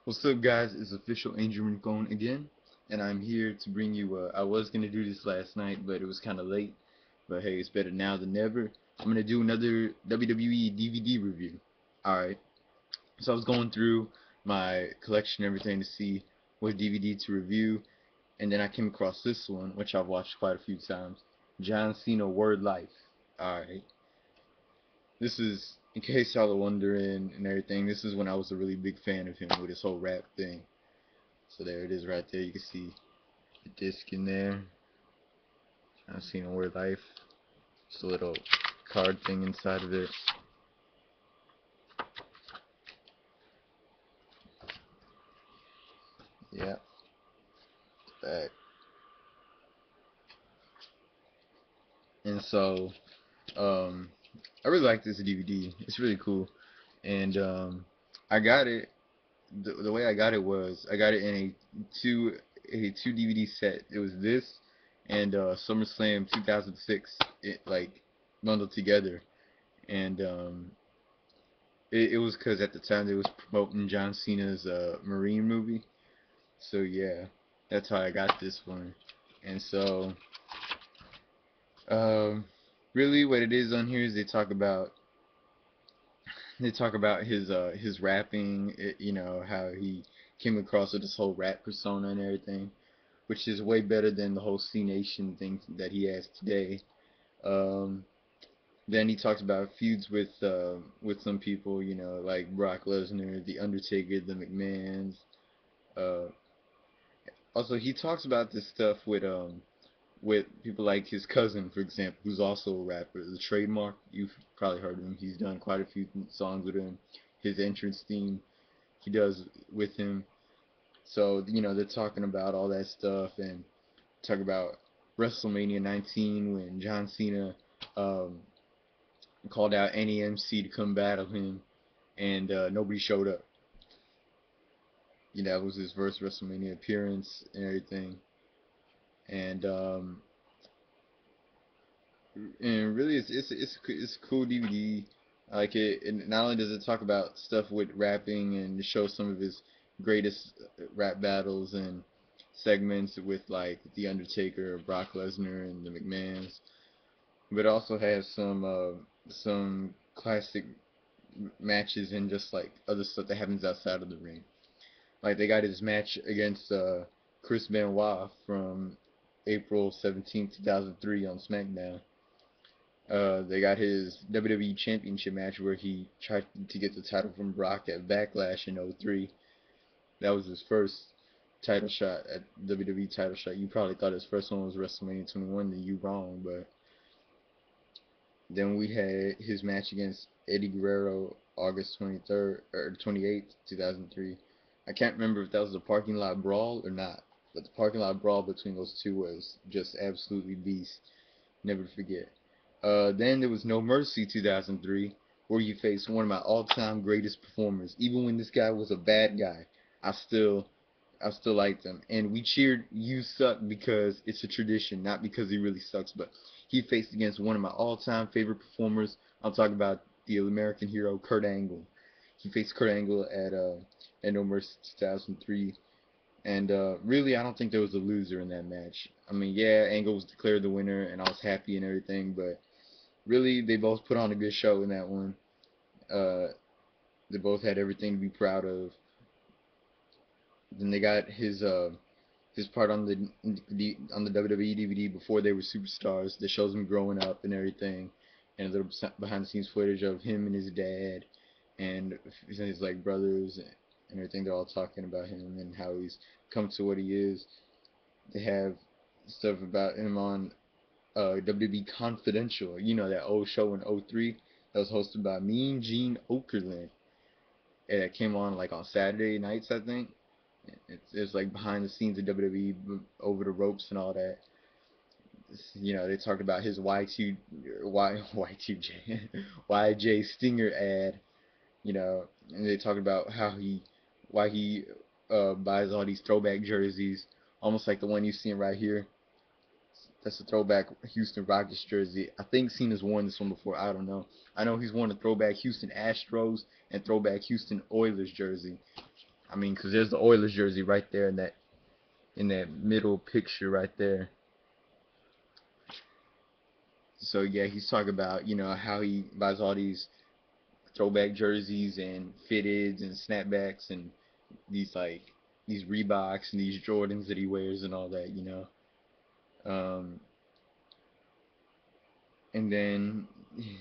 What's up, guys? It's official Angel Rincon again, and I'm here to bring you. I was gonna do this last night, but it was kind of late. But hey, it's better now than never. I'm gonna do another WWE DVD review. All right. So I was going through my collection, and everything, to see what DVD to review, and then I came across this one, which I've watched quite a few times. John Cena Word Life. All right. This is, in case y'all are wondering and everything, this is when I was a really big fan of him with his whole rap thing. So there it is right there. You can see the disc in there. I've seen Word Life. Just a little card thing inside of it. Yeah, back. And so, um, I really like this DVD. It's really cool. And I got it. The way I got it was I got it in a two DVD set. It was this and SummerSlam 2006. It like bundled together. And it was because at the time they was promoting John Cena's Marine movie. So yeah, that's how I got this one. And so, um, really, what it is on here is they talk about his rapping. How he came across with this whole rap persona and everything, which is way better than the whole C Nation thing that he has today. Um, then he talks about feuds with some people, like Brock Lesnar, The Undertaker, the McMahons. Uh, Also, he talks about this stuff with people like his cousin, for example, who's also a rapper. The Trademark, you've probably heard of him. He's done quite a few songs with him. His entrance theme he does with him. So they're talking about all that stuff and talk about WrestleMania 19 when John Cena um, called out NEMC to come battle him, and nobody showed up. That was his first WrestleMania appearance and everything. And really, it's a cool DVD. I like it. And not only does it talk about stuff with rapping and show some of his greatest rap battles and segments with like The Undertaker, Brock Lesnar, and the McMahons, but it also has some classic matches and just like other stuff that happens outside of the ring. Like they got his match against Chris Benoit from April 17th, 2003 on SmackDown. They got his WWE Championship match where he tried to get the title from Brock at Backlash in '03. That was his first title shot at WWE title shot. You probably thought his first one was WrestleMania 21, then you wrong. But then we had his match against Eddie Guerrero August 23rd or 28th, 2003. I can't remember if that was a parking lot brawl or not, but the parking lot brawl between those two was just absolutely beast. Never forget. Then there was No Mercy 2003, where you faced one of my all-time greatest performers. Even when this guy was a bad guy, I still, I still liked him. And we cheered "You Suck" because it's a tradition, not because he really sucks. But he faced against one of my all-time favorite performers. I'm talking about the American hero Kurt Angle. He faced Kurt Angle at No Mercy 2003. And really, I don't think there was a loser in that match. I mean, yeah, Angle was declared the winner, and I was happy and everything, but really, they both put on a good show in that one. Uh, they both had everything to be proud of. Then they got his part on the WWE DVD before they were superstars that shows him growing up and everything, and a little behind the scenes footage of him and his dad and his like brothers and everything. They're all talking about him and how he's come to what he is. They have stuff about him on WWE Confidential. That old show in '03 that was hosted by Mean Gene Okerlund. It came on like on Saturday nights, I think. It's like behind the scenes of WWE, over the ropes and all that. They talked about his Y2J YJ Stinger ad. And they talked about why he buys all these throwback jerseys, almost like the one you're seeing right here. That's a throwback Houston Rockets jersey. I think Cena's worn this one before. I don't know. I know he's worn a throwback Houston Astros and throwback Houston Oilers jersey. I mean, because there's the Oilers jersey right there in that middle picture right there. So yeah, he's talking about, you know, how he buys all these throwback jerseys and fitteds and snapbacks and these like these Reeboks and these Jordans that he wears and all that, you know. Um, and then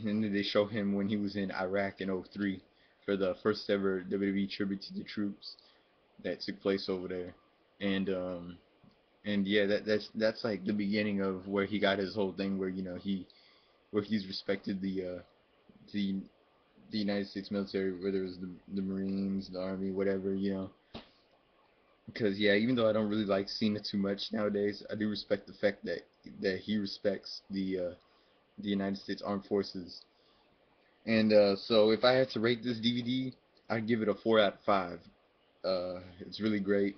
and then they show him when he was in Iraq in '03 for the first ever WWE tribute to the troops that took place over there. And and yeah, that's like the beginning of where he got his whole thing where, you know, where he's respected the the United States military, whether it was the Marines, the Army, whatever, you know. Because yeah, even though I don't really like Cena too much nowadays, I do respect the fact that he respects the United States Armed Forces. And so if I had to rate this DVD, I'd give it a 4 out of 5. It's really great.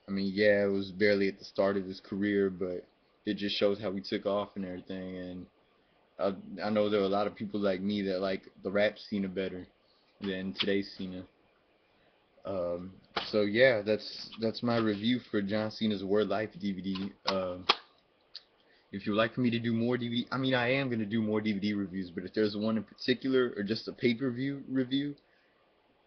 I mean, yeah, it was barely at the start of his career, but it just shows how he took off and everything. And I know there are a lot of people like me that like the rap Cena better than today's Cena. Um, so yeah, that's my review for John Cena's Word Life DVD. If you'd like for me to do more DVD, I mean, I am gonna do more DVD reviews, but if there's one in particular or just a pay-per-view review,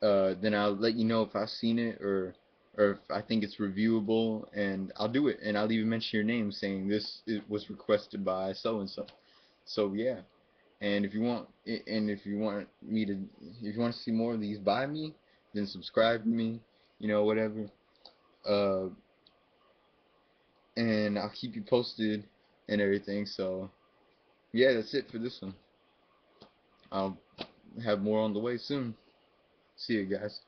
then I'll let you know if I've seen it or if I think it's reviewable, and I'll do it, and I'll even mention your name saying this it was requested by so and so. So yeah, and if you want me to, if you want to see more of these by me, then subscribe to me, you know, whatever. Uh, and I'll keep you posted and everything. So yeah, that's it for this one. I'll have more on the way soon. See you guys.